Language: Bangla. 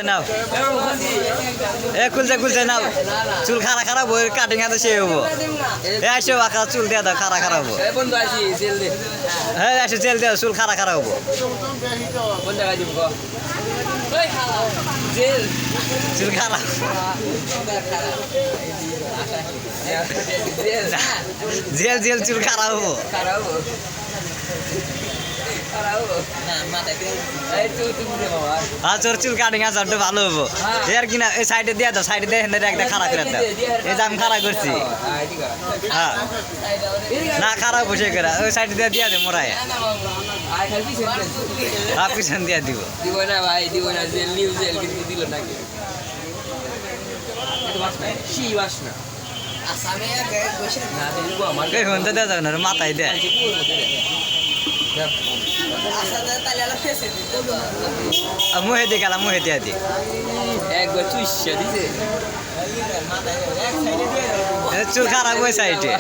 নাও খুলছে খুলছে নাও চুল খারা খারাপ বই কাটিং আছে সে হবো এসে বাঁকা চুল দিয়ে দাও খারা খারাপ হবো হ্যাঁ এসে জেল দিয়ে চুল খারা খারাপ হবো চুল খারাপ জেল জেল চুল খারাপ হবো তোর চুল কাটিং আছে একটু ভালো হবো এর কিনা এই সাইডে দিয়ে দাও সাইডে দিয়ে একটা খারাপ করে দাও এই যে আমি খারাপ করছি হ্যাঁ না খারাপ বসে করে ওই সাইডে দিয়ে দিয়ে দে মোরাই পিছন দিয়ে দিব দিব না ভাই দিব না জেল নিউ জেল কিন্তু দিল না কি শি বাস না আসামে বসে না দিব আমার কই হন্তে দেওয়া যাবে না মাথায় দেয় মুহে দিয়ে গেলাম মুহে দিয়ে দি একবার চুইসা দিছে চুল খারাপ ওই সাইডে